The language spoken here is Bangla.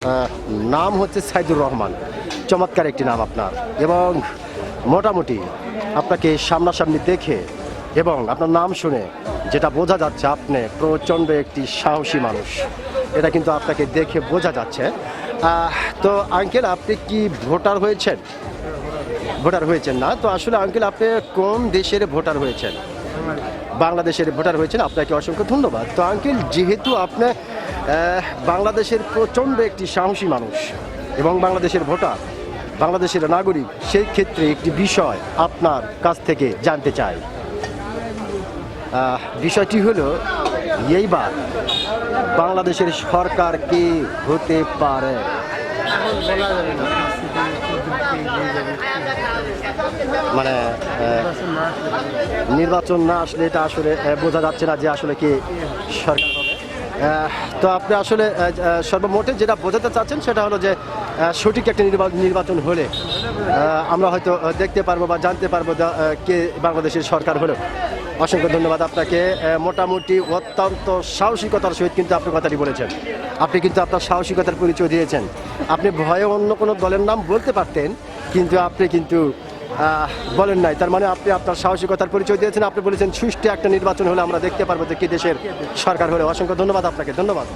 আহ, নাম হচ্ছে সাইদুর রহমান। চমৎকার একটি নাম আপনার, এবং মোটামুটি আপনাকে সামনাসামনি দেখে এবং আপনার নাম শুনে যেটা বোঝা যাচ্ছে, আপনি প্রচণ্ড একটি সাহসী মানুষ। এটা কিন্তু আপনাকে দেখে বোঝা যাচ্ছে। তো আঙ্কেল, আপনি কি ভোটার হয়েছেন? ভোটার হয়েছেন না তো? আসলে আঙ্কেল, আপনি কোন দেশের ভোটার হয়েছেন? বাংলাদেশের ভোটার হয়েছেন। আপনাকে অসংখ্য ধন্যবাদ। তো আঙ্কেল, যেহেতু আপনি বাংলাদেশের প্রচণ্ড একটি সাহসী মানুষ এবং বাংলাদেশের ভোটার, বাংলাদেশের নাগরিক, সেই ক্ষেত্রে একটি বিষয় আপনার কাছ থেকে জানতে চাই। বিষয়টি হলো, এইবার বাংলাদেশের সরকার কে হতে পারে? মানে নির্বাচন না আসলে এটা আসলে বোঝা যাচ্ছে না যে আসলে কি সরকার হবে। তো আপনি আসলে সর্বমোটে যেটা বোঝাতে চাচ্ছেন সেটা হলো যে সঠিক একটা নির্বাচন হলে আমরা হয়তো দেখতে পারবো বা জানতে পারবো কে বাংলাদেশের সরকার হলো। অসংখ্য ধন্যবাদ আপনাকে। মোটামুটি অত্যন্ত সাহসিকতার সহিত কিন্তু আপনি কথাটি বলেছেন। আপনি কিন্তু আপনার সাহসিকতার পরিচয় দিয়েছেন। আপনি ভয়ে অন্য কোনো দলের নাম বলতে পারতেন, কিন্তু আপনি কিন্তু বলেন নাই। তার মানে আপনি আপনার সাহসিকতার পরিচয় দিয়েছেন। আপনি বলেছেন সুষ্ঠু একটা নির্বাচন হলে আমরা দেখতে পারবো যে কি দেশের সরকার হলে। অসংখ্য ধন্যবাদ আপনাকে। ধন্যবাদ।